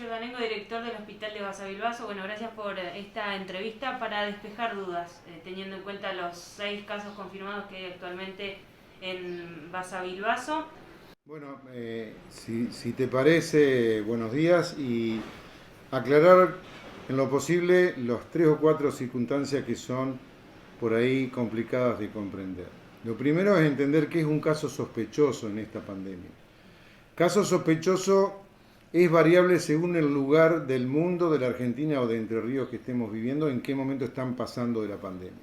Giordanengo, director del Hospital de Basavilbaso. Bueno, gracias por esta entrevista para despejar dudas, teniendo en cuenta los 6 casos confirmados que hay actualmente en Basavilbaso. Bueno, si te parece, buenos días y aclarar en lo posible los 3 o 4 circunstancias que son por ahí complicadas de comprender. Lo primero es entender qué es un caso sospechoso en esta pandemia. Caso sospechoso es variable según el lugar del mundo, de la Argentina o de Entre Ríos que estemos viviendo, en qué momento están pasando de la pandemia.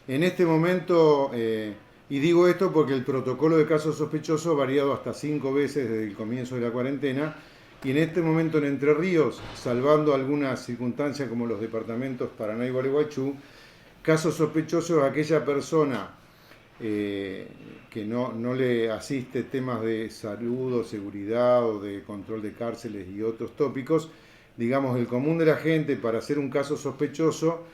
En este momento, y digo esto porque el protocolo de casos sospechosos ha variado hasta 5 veces desde el comienzo de la cuarentena, y en este momento en Entre Ríos, salvando algunas circunstancias como los departamentos Paraná y Gualeguaychú, casos sospechosos es aquella persona que no le asiste temas de salud o seguridad o de control de cárceles y otros tópicos. Digamos, el común de la gente, para hacer un caso sospechoso,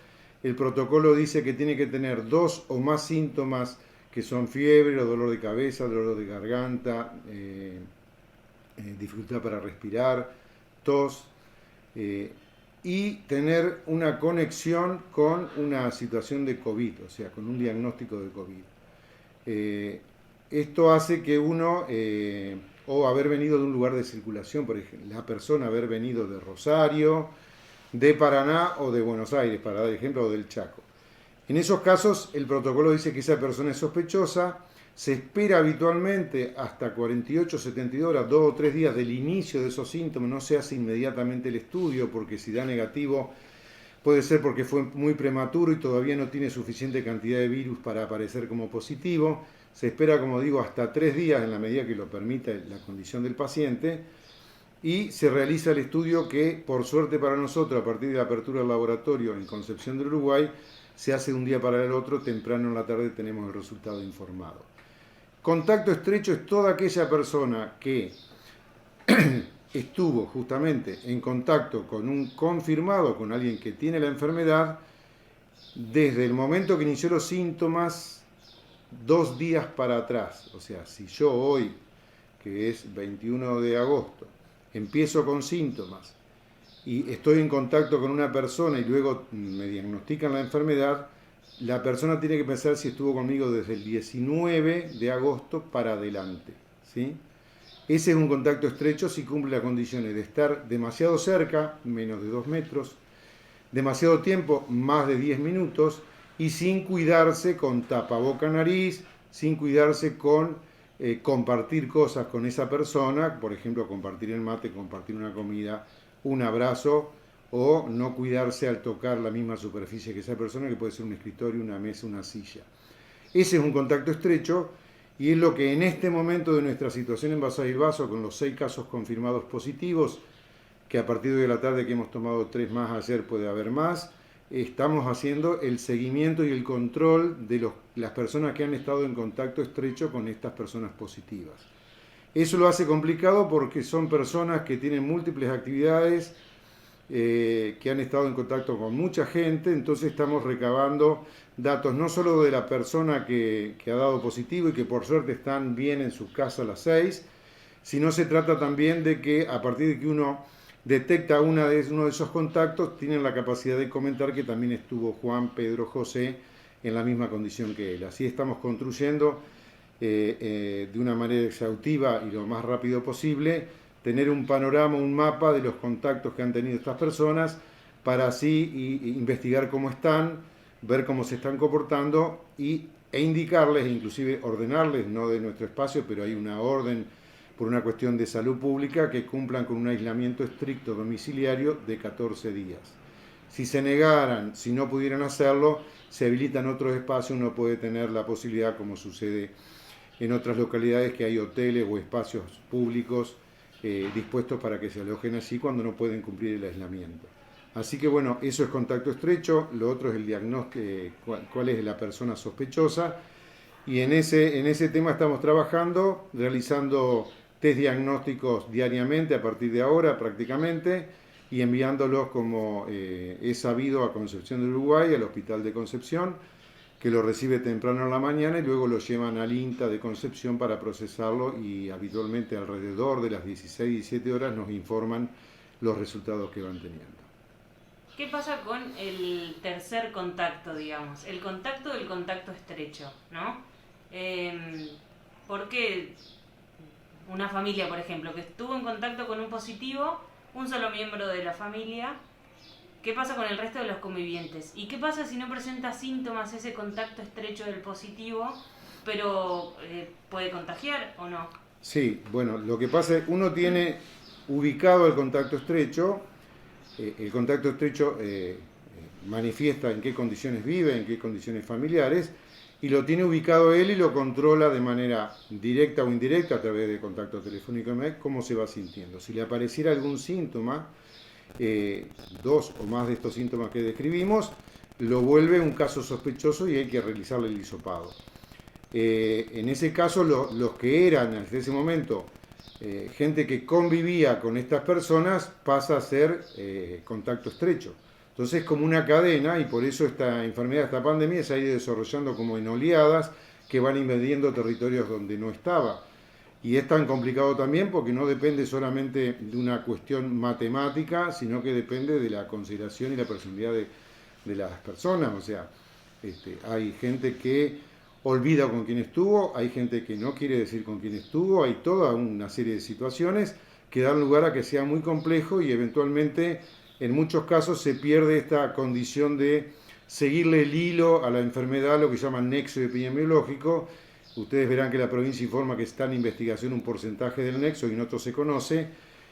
el protocolo dice que tiene que tener 2 o más síntomas, que son fiebre o dolor de cabeza, dolor de garganta, dificultad para respirar, tos, y tener una conexión con una situación de COVID, o sea, con un diagnóstico de COVID. Esto hace que uno, o haber venido de un lugar de circulación, por ejemplo, la persona haber venido de Rosario, de Paraná o de Buenos Aires, para dar ejemplo, o del Chaco. En esos casos, el protocolo dice que esa persona es sospechosa, se espera habitualmente hasta 48, 72 horas, 2 o 3 días del inicio de esos síntomas, no se hace inmediatamente el estudio, porque si da negativo puede ser porque fue muy prematuro y todavía no tiene suficiente cantidad de virus para aparecer como positivo. Se espera, como digo, hasta 3 días en la medida que lo permite la condición del paciente, y se realiza el estudio que, por suerte para nosotros, a partir de la apertura del laboratorio en Concepción del Uruguay, se hace de un día para el otro, temprano en la tarde tenemos el resultado informado. Contacto estrecho es toda aquella persona que estuvo justamente en contacto con un confirmado, con alguien que tiene la enfermedad, desde el momento que inició los síntomas, 2 días para atrás. O sea, si yo hoy, que es 21 de agosto, empiezo con síntomas y estoy en contacto con una persona y luego me diagnostican la enfermedad, la persona tiene que pensar si estuvo conmigo desde el 19 de agosto para adelante, ¿sí? Ese es un contacto estrecho si cumple las condiciones de estar demasiado cerca, menos de 2 metros, demasiado tiempo, más de 10 minutos, y sin cuidarse con tapaboca nariz, sin cuidarse con compartir cosas con esa persona, por ejemplo, compartir el mate, compartir una comida, un abrazo, o no cuidarse al tocar la misma superficie que esa persona, que puede ser un escritorio, una mesa, una silla. Ese es un contacto estrecho y es lo que en este momento de nuestra situación en Basavilbaso, con los 6 casos confirmados positivos, que a partir de la tarde que hemos tomado 3 más ayer puede haber más, estamos haciendo el seguimiento y el control de las personas que han estado en contacto estrecho con estas personas positivas. Eso lo hace complicado porque son personas que tienen múltiples actividades, que han estado en contacto con mucha gente, entonces estamos recabando datos no solo de la persona que ha dado positivo y que por suerte están bien en sus casas a las 6, sino se trata también de que a partir de que uno detecta uno de esos contactos, tienen la capacidad de comentar que también estuvo Juan, Pedro, José en la misma condición que él. Así estamos construyendo de una manera exhaustiva y lo más rápido posible, tener un panorama, un mapa de los contactos que han tenido estas personas, para así investigar cómo están, ver cómo se están comportando e indicarles, inclusive ordenarles, no de nuestro espacio, pero hay una orden por una cuestión de salud pública, que cumplan con un aislamiento estricto domiciliario de 14 días. Si se negaran, si no pudieran hacerlo, se habilitan otros espacios, uno puede tener la posibilidad, como sucede en otras localidades, que hay hoteles o espacios públicos dispuestos para que se alojen allí cuando no pueden cumplir el aislamiento. Así que bueno, eso es contacto estrecho. Lo otro es el diagnóstico, cuál es la persona sospechosa, y en ese tema estamos trabajando, realizando test diagnósticos diariamente a partir de ahora prácticamente, y enviándolos, como es sabido, a Concepción del Uruguay, al Hospital de Concepción, que lo recibe temprano en la mañana y luego lo llevan al INTA de Concepción para procesarlo, y habitualmente alrededor de las 16, 17 horas nos informan los resultados que van teniendo. ¿Qué pasa con el tercer contacto, digamos? El contacto del contacto estrecho, ¿no? Porque una familia, por ejemplo, que estuvo en contacto con un positivo, un solo miembro de la familia, ¿qué pasa con el resto de los convivientes? ¿Y qué pasa si no presenta síntomas ese contacto estrecho del positivo, pero puede contagiar o no? Sí, bueno, lo que pasa es que uno tiene ubicado el contacto estrecho. El contacto estrecho manifiesta en qué condiciones vive, en qué condiciones familiares, y lo tiene ubicado él y lo controla de manera directa o indirecta a través de contacto telefónico, cómo se va sintiendo. Si le apareciera algún síntoma, dos o más de estos síntomas que describimos, lo vuelve un caso sospechoso y hay que realizarle el hisopado. En ese caso, los que eran hasta ese momento gente que convivía con estas personas pasa a ser contacto estrecho. Entonces es como una cadena y por eso esta enfermedad, esta pandemia se ha ido desarrollando como en oleadas que van invadiendo territorios donde no estaba. Y es tan complicado también porque no depende solamente de una cuestión matemática, sino que depende de la consideración y la personalidad de las personas. O sea, hay gente que olvida con quién estuvo, hay gente que no quiere decir con quién estuvo, hay toda una serie de situaciones que dan lugar a que sea muy complejo y eventualmente en muchos casos se pierde esta condición de seguirle el hilo a la enfermedad, lo que llaman nexo epidemiológico. Ustedes verán que la provincia informa que está en investigación un porcentaje del nexo y en otro se conoce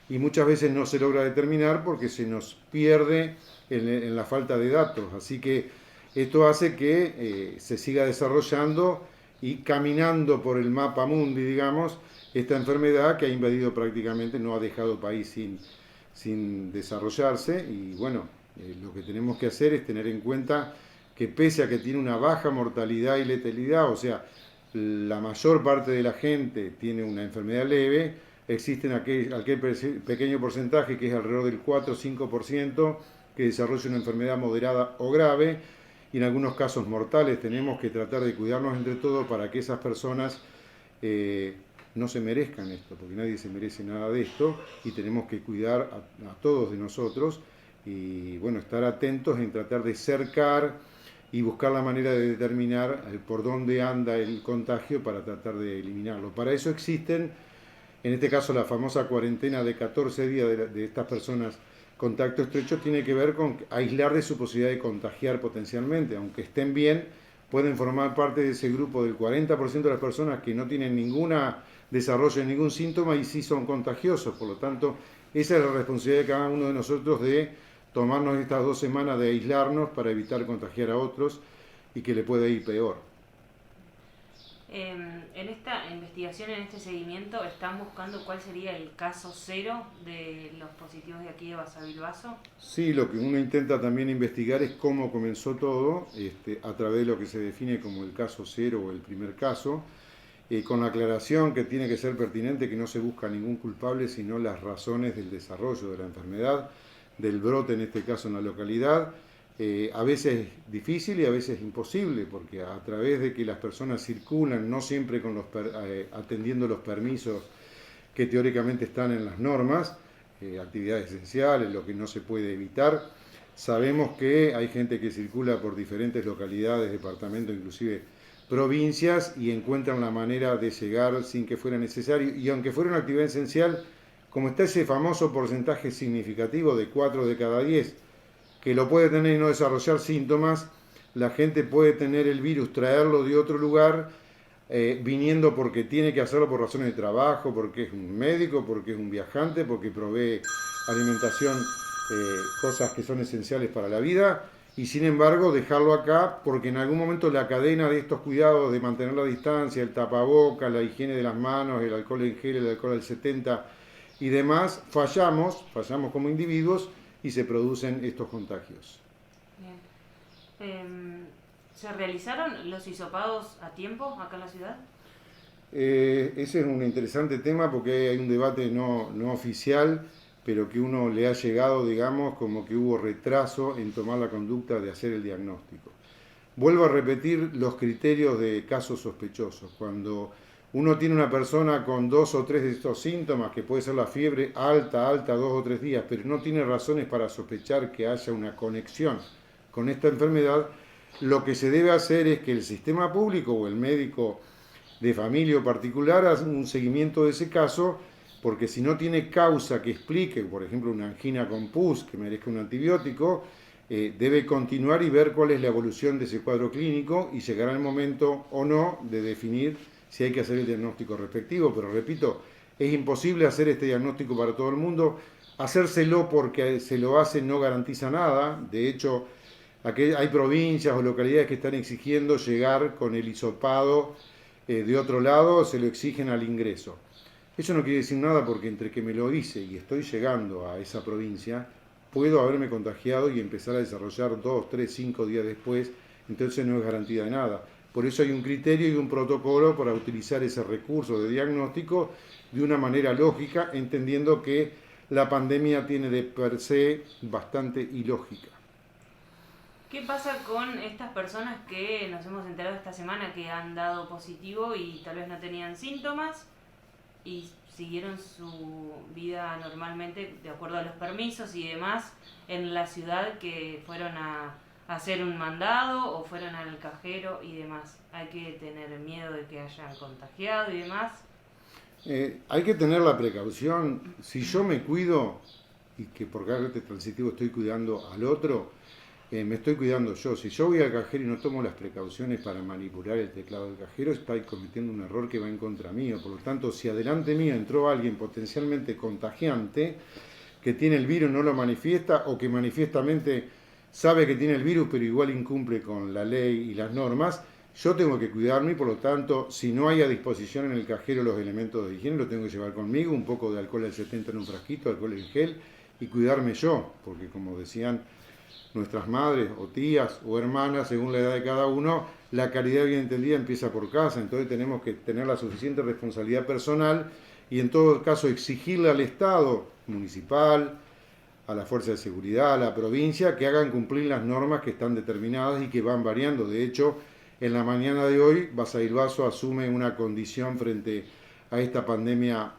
y muchas veces no se logra determinar porque se nos pierde en la falta de datos. Así que esto hace que se siga desarrollando y caminando por el mapa mundi, digamos, esta enfermedad que ha invadido prácticamente, no ha dejado país sin desarrollarse. Y bueno, lo que tenemos que hacer es tener en cuenta que pese a que tiene una baja mortalidad y letalidad, o sea, la mayor parte de la gente tiene una enfermedad leve, existen aquel pequeño porcentaje que es alrededor del 4 o 5% que desarrolla una enfermedad moderada o grave, y en algunos casos mortales. Tenemos que tratar de cuidarnos entre todos para que esas personas no se merezcan esto, porque nadie se merece nada de esto y tenemos que cuidar a todos de nosotros y bueno, estar atentos en tratar de cercar y buscar la manera de determinar por dónde anda el contagio para tratar de eliminarlo. Para eso existen, en este caso, la famosa cuarentena de 14 días de estas personas contacto estrecho tiene que ver con aislar de su posibilidad de contagiar potencialmente. Aunque estén bien, pueden formar parte de ese grupo del 40% de las personas que no tienen ninguna desarrollo de ningún síntoma y sí son contagiosos. Por lo tanto, esa es la responsabilidad de cada uno de nosotros de tomarnos estas 2 semanas de aislarnos para evitar contagiar a otros y que le pueda ir peor. En esta investigación, en este seguimiento, ¿están buscando cuál sería el caso cero de los positivos de aquí de Basavilbaso? Sí, lo que uno intenta también investigar es cómo comenzó todo, a través de lo que se define como el caso cero o el primer caso, con la aclaración que tiene que ser pertinente que no se busca ningún culpable, sino las razones del desarrollo de la enfermedad, del brote en este caso en la localidad. A veces difícil y a veces imposible, porque a través de que las personas circulan, no siempre con atendiendo los permisos que teóricamente están en las normas, actividades esenciales, lo que no se puede evitar. Sabemos que hay gente que circula por diferentes localidades, departamentos, inclusive provincias, y encuentran la manera de llegar sin que fuera necesario, y aunque fuera una actividad esencial, como está ese famoso porcentaje significativo de 4 de cada 10, que lo puede tener y no desarrollar síntomas, la gente puede tener el virus, traerlo de otro lugar, viniendo porque tiene que hacerlo por razones de trabajo, porque es un médico, porque es un viajante, porque provee alimentación, cosas que son esenciales para la vida, y sin embargo dejarlo acá porque en algún momento la cadena de estos cuidados de mantener la distancia, el tapaboca, la higiene de las manos, el alcohol en gel, el alcohol al 70 y demás, fallamos como individuos y se producen estos contagios. Bien. ¿Se realizaron los hisopados a tiempo acá en la ciudad? Ese es un interesante tema porque hay un debate no oficial, pero que uno le ha llegado, digamos, como que hubo retraso en tomar la conducta de hacer el diagnóstico. Vuelvo a repetir los criterios de casos sospechosos. Cuando uno tiene una persona con 2 o 3 de estos síntomas, que puede ser la fiebre alta, 2 o 3 días, pero no tiene razones para sospechar que haya una conexión con esta enfermedad, lo que se debe hacer es que el sistema público o el médico de familia o particular haga un seguimiento de ese caso, porque si no tiene causa que explique, por ejemplo, una angina con pus que merezca un antibiótico, debe continuar y ver cuál es la evolución de ese cuadro clínico y llegará el momento o no de definir si hay que hacer el diagnóstico respectivo. Pero repito, es imposible hacer este diagnóstico para todo el mundo. Hacérselo porque se lo hace no garantiza nada. De hecho, hay provincias o localidades que están exigiendo llegar con el hisopado de otro lado, se lo exigen al ingreso. Eso no quiere decir nada porque entre que me lo hice y estoy llegando a esa provincia, puedo haberme contagiado y empezar a desarrollar 2, 3, 5 días después, entonces no es garantía de nada. Por eso hay un criterio y un protocolo para utilizar ese recurso de diagnóstico de una manera lógica, entendiendo que la pandemia tiene de per se bastante ilógica. ¿Qué pasa con estas personas que nos hemos enterado esta semana que han dado positivo y tal vez no tenían síntomas y siguieron su vida normalmente de acuerdo a los permisos y demás en la ciudad, que fueron a hacer un mandado o fueron al cajero y demás? ¿Hay que tener miedo de que hayan contagiado y demás? Hay que tener la precaución. Si yo me cuido y que por carácter transitivo estoy cuidando al otro, me estoy cuidando yo. Si yo voy al cajero y no tomo las precauciones para manipular el teclado del cajero, estoy cometiendo un error que va en contra mío. Por lo tanto, si adelante mío entró alguien potencialmente contagiante, que tiene el virus, no lo manifiesta, o que manifiestamente sabe que tiene el virus, pero igual incumple con la ley y las normas, yo tengo que cuidarme y por lo tanto, si no hay a disposición en el cajero los elementos de higiene, lo tengo que llevar conmigo, un poco de alcohol al 70 en un frasquito, alcohol en gel, y cuidarme yo, porque como decían nuestras madres o tías o hermanas, según la edad de cada uno, la caridad bien entendida empieza por casa. Entonces tenemos que tener la suficiente responsabilidad personal y en todo caso exigirle al Estado municipal, a la fuerza de seguridad, a la provincia, que hagan cumplir las normas que están determinadas y que van variando. De hecho, en la mañana de hoy, Basair Baso asume una condición frente a esta pandemia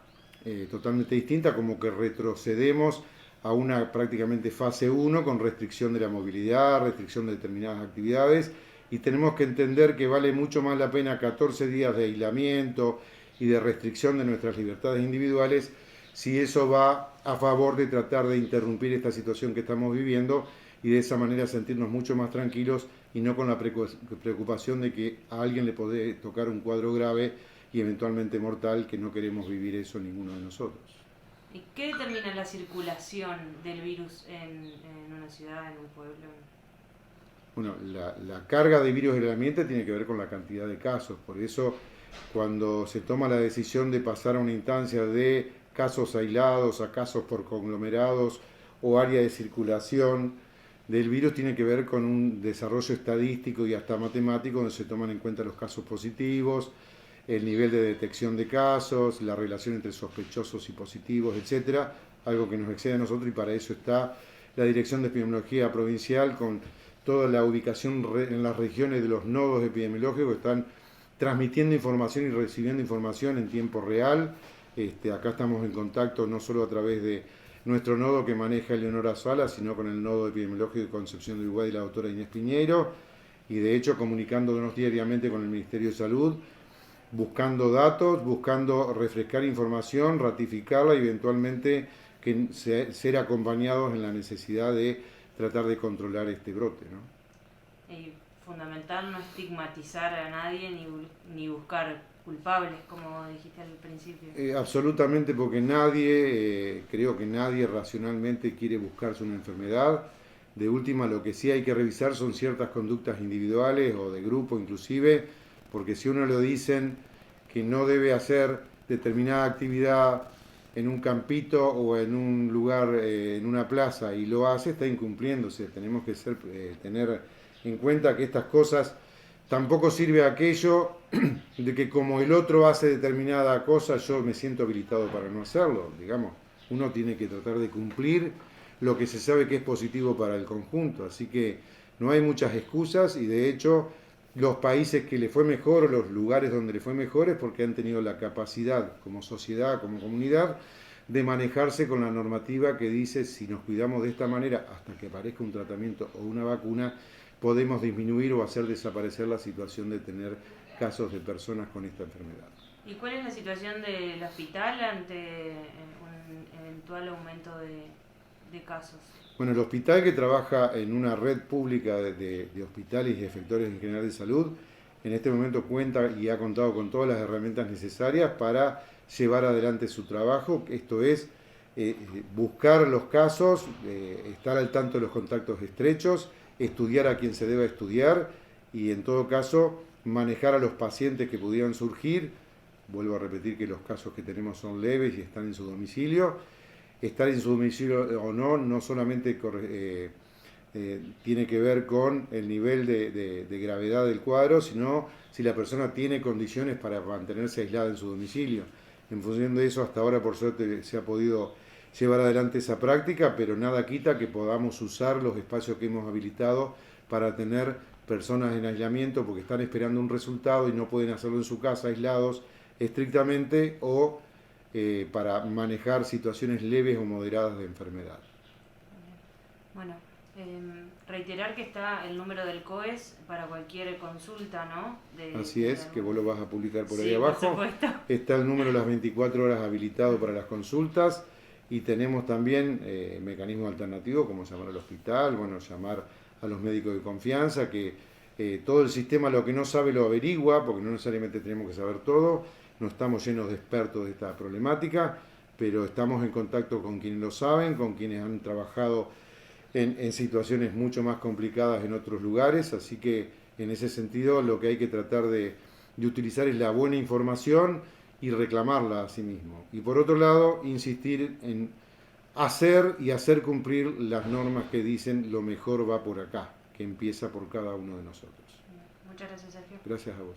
totalmente distinta, como que retrocedemos a una prácticamente fase 1 con restricción de la movilidad, restricción de determinadas actividades, y tenemos que entender que vale mucho más la pena 14 días de aislamiento y de restricción de nuestras libertades individuales si eso va a favor de tratar de interrumpir esta situación que estamos viviendo y de esa manera sentirnos mucho más tranquilos y no con la preocupación de que a alguien le puede tocar un cuadro grave y eventualmente mortal, que no queremos vivir eso ninguno de nosotros. ¿Y qué determina la circulación del virus en una ciudad, en un pueblo? Bueno, la carga de virus en el ambiente tiene que ver con la cantidad de casos. Por eso, cuando se toma la decisión de pasar a una instancia de casos aislados a casos por conglomerados o área de circulación del virus, tiene que ver con un desarrollo estadístico y hasta matemático donde se toman en cuenta los casos positivos, el nivel de detección de casos, la relación entre sospechosos y positivos, etcétera, algo que nos excede a nosotros, y para eso está la Dirección de Epidemiología Provincial con toda la ubicación en las regiones de los nodos epidemiológicos que están transmitiendo información y recibiendo información en tiempo real. Acá estamos en contacto no solo a través de nuestro nodo que maneja Eleonora Sala, sino con el nodo epidemiológico de Concepción del Uruguay y la doctora Inés Piñeiro, y de hecho comunicándonos diariamente con el Ministerio de Salud, buscando datos, buscando refrescar información, ratificarla y eventualmente ser acompañados en la necesidad de tratar de controlar este brote, ¿no? Y fundamental no estigmatizar a nadie ni buscar culpables, como dijiste al principio. Absolutamente, porque creo que nadie racionalmente quiere buscarse una enfermedad. De última, lo que sí hay que revisar son ciertas conductas individuales o de grupo inclusive, porque si uno le dicen que no debe hacer determinada actividad en un campito o en un lugar, en una plaza, y lo hace, está incumpliéndose. Tenemos que tener en cuenta que estas cosas tampoco sirve aquello de que como el otro hace determinada cosa, yo me siento habilitado para no hacerlo. Digamos, uno tiene que tratar de cumplir lo que se sabe que es positivo para el conjunto. Así que no hay muchas excusas y de hecho los países que le fue mejor o los lugares donde le fue mejor es porque han tenido la capacidad como sociedad, como comunidad, de manejarse con la normativa que dice si nos cuidamos de esta manera hasta que aparezca un tratamiento o una vacuna, podemos disminuir o hacer desaparecer la situación de tener casos de personas con esta enfermedad. ¿Y cuál es la situación del hospital ante un eventual aumento de casos? Bueno, el hospital, que trabaja en una red pública de hospitales y efectores en general de salud, en este momento cuenta y ha contado con todas las herramientas necesarias para llevar adelante su trabajo. Esto es buscar los casos, estar al tanto de los contactos estrechos, estudiar a quien se deba estudiar y en todo caso manejar a los pacientes que pudieran surgir. Vuelvo a repetir que los casos que tenemos son leves y están en su domicilio. Estar en su domicilio o no, no solamente tiene que ver con el nivel de gravedad del cuadro, sino si la persona tiene condiciones para mantenerse aislada en su domicilio. En función de eso, hasta ahora por suerte se ha podido llevar adelante esa práctica, pero nada quita que podamos usar los espacios que hemos habilitado para tener personas en aislamiento porque están esperando un resultado y no pueden hacerlo en su casa aislados estrictamente o para manejar situaciones leves o moderadas de enfermedad. Bueno, reiterar que está el número del COES para cualquier consulta, ¿no? Así es, que vos lo vas a publicar por ahí sí, abajo. por supuesto. Está el número de las 24 horas habilitado para las consultas y tenemos también mecanismos alternativos como llamar al hospital, bueno, llamar a los médicos de confianza, que todo el sistema lo que no sabe lo averigua, porque no necesariamente tenemos que saber todo. No estamos llenos de expertos de esta problemática, pero estamos en contacto con quienes lo saben, con quienes han trabajado en situaciones mucho más complicadas en otros lugares, así que en ese sentido lo que hay que tratar de utilizar es la buena información y reclamarla a sí mismo. Y por otro lado, insistir en hacer y hacer cumplir las normas que dicen lo mejor va por acá, que empieza por cada uno de nosotros. Muchas gracias, Sergio. Gracias a vos.